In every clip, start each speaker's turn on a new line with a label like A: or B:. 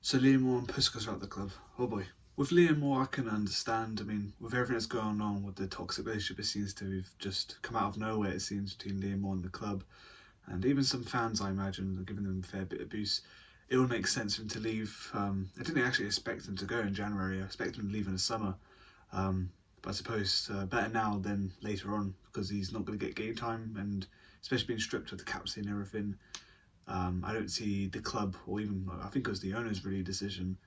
A: So Liam Moore and Puscas are at the club. Oh boy. With Liam Moore, I can understand. I mean, with everything that's going on with the toxic relationship, it seems to have just come out of nowhere, it seems, between Liam Moore and the club. And even some fans, I imagine, are giving them a fair bit of abuse. It will make sense for him to leave. I didn't actually expect him to go in January. I expected him to leave in the summer. But I suppose better now than later on, because he's not going to get game time, and especially being stripped of the captaincy and everything. I don't see the club, or even I think it was the owner's really decision.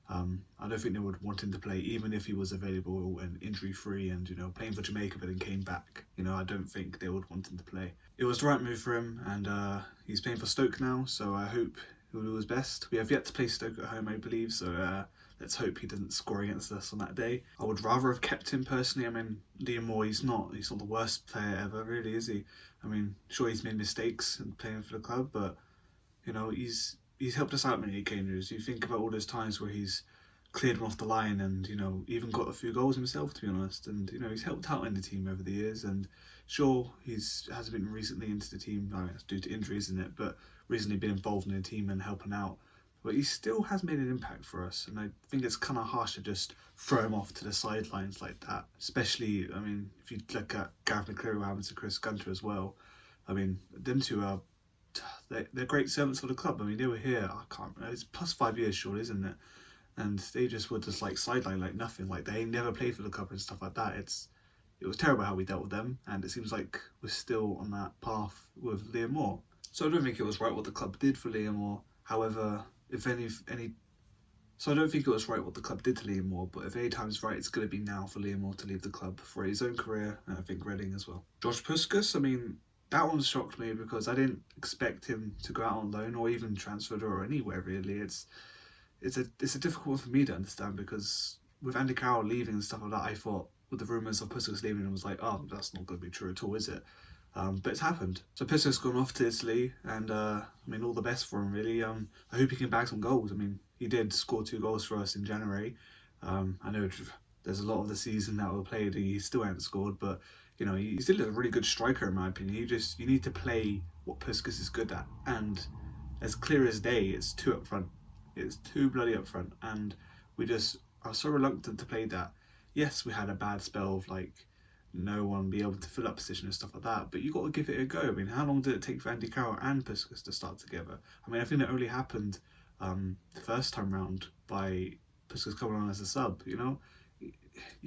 A: I don't think they would want him to play, even if he was available and injury free and playing for Jamaica, but then came back. I don't think they would want him to play. It was the right move for him, and he's playing for Stoke now, so I hope he'll do his best. We have yet to play Stoke at home, I believe, so let's hope he doesn't score against us on that day. I would rather have kept him personally. I mean, Liam Moore, he's not the worst player ever, really, is he? I mean, sure, he's made mistakes in playing for the club, but he's helped us out many occasions. You think about all those times where he's cleared him off the line and even got a few goals himself, to be honest. And he's helped out in the team over the years. And sure, hasn't been recently into the team, it's due to injuries, isn't it? But recently been involved in the team and helping out. But he still has made an impact for us, and I think it's kind of harsh to just throw him off to the sidelines like that. Especially, I mean, if you look at Gareth McCleary, what happened to Chris Gunter as well. I mean, them two are they're great servants for the club. I mean, they were here, I can't remember, it's plus 5 years, surely, isn't it? And they just were just like sidelined like nothing, like they never played for the club and stuff like that. It was terrible how we dealt with them, and it seems like we're still on that path with Liam Moore. So I don't think it was right what the club did for Liam Moore. However, so I don't think it was right what the club did to Liam Moore, but if any time's right, it's going to be now for Liam Moore to leave the club for his own career, and I think Reading as well. Josh Puscas, I mean, that one shocked me because I didn't expect him to go out on loan or even transferred or anywhere really. It's a difficult one for me to understand, because with Andy Carroll leaving and stuff like that, I thought with the rumours of Puscas leaving, it was like, oh, that's not going to be true at all, is it? But it's happened. So Puscas gone off to Italy, and I mean, all the best for him really. I hope he can bag some goals. I mean, he did score 2 goals for us in January. I know there's a lot of the season that we played he still hasn't scored, but he's still a really good striker in my opinion. You need to play what Puscas is good at, and as clear as day, it's 2 up front. It's 2 bloody up front, and we just are so reluctant to play that. Yes, we had a bad spell of like no one be able to fill up position and stuff like that, but you got to give it a go. I mean, how long did it take for Andy Carroll and Puscas to start together? I mean, I think it only happened the first time round by Puscas coming on as a sub. You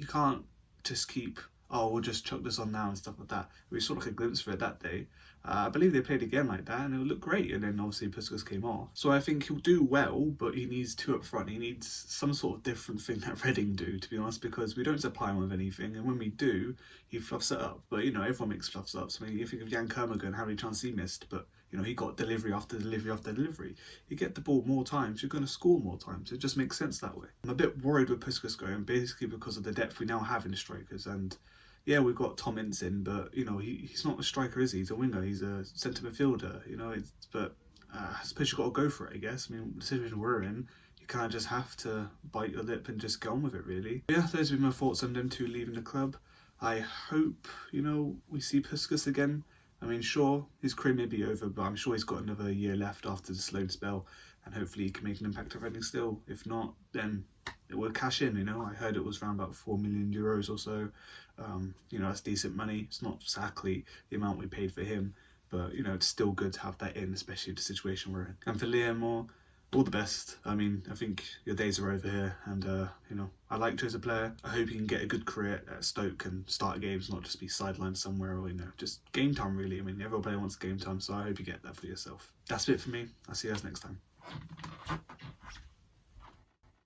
A: can't just keep, oh, we'll just chuck this on now and stuff like that. We saw like a glimpse of it that day. I believe they played again like that and it would look great, and then obviously Puscas came off. So I think he'll do well, but he needs 2 up front. He needs some sort of different thing that Reading do, to be honest, because we don't supply him with anything, and when we do, he fluffs it up. But everyone makes fluffs ups. I mean, you think of Jan Kermorgan, how many chances he missed, but he got delivery after delivery after delivery. You get the ball more times, you're going to score more times. It just makes sense that way. I'm a bit worried with Puscas going, basically because of the depth we now have in the strikers. And yeah, we've got Tom Ince in, but he's not a striker, is he? He's a winger. He's a centre midfielder. But I suppose you've got to go for it, I guess. I mean, the situation we're in, you kind of just have to bite your lip and just get on with it, really. But yeah, those have been my thoughts on them 2 leaving the club. I hope we see Puscas again. I mean, sure, his career may be over, but I'm sure he's got another year left after the loan spell, and hopefully he can make an impact at Reading still. If not, then it will cash in. I heard it was around about €4 million or so. That's decent money. It's not exactly the amount we paid for him, but it's still good to have that in, especially the situation we're in. And for Liam Moore, all the best. I mean, I think your days are over here, and I like you as a player. I hope you can get a good career at Stoke and start games, not just be sidelined somewhere, or just game time really. I mean, everybody wants game time, so I hope you get that for yourself. That's it for me. I'll see you guys next time.